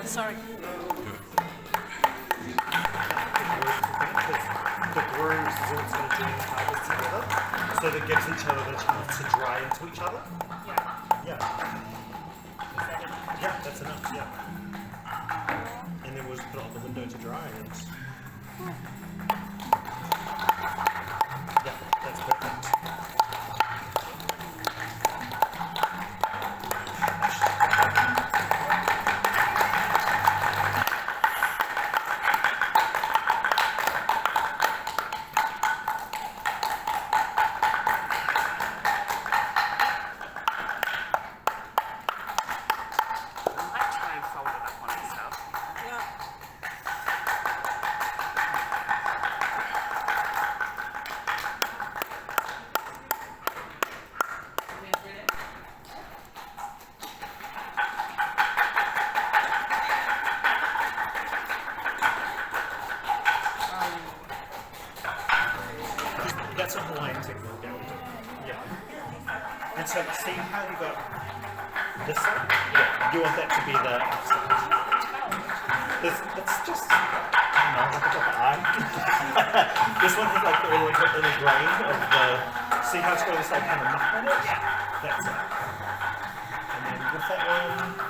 Sorry. The grooves is also going to join the fibers together, so that gives each other the chance to dry into each other. Yeah. Yeah, that's enough, yeah. And then we'll just put it on the window to dry. And yeah, that's perfect. That's a Hawaiian technique that we do. Yeah. And so see how you got this side? Yeah. You want that to be the outside. It's just, I don't know, like a proper eye. This one has like the little grain of the, see how it's got this like kind of muck on it? Yeah. That's it. And then with that one,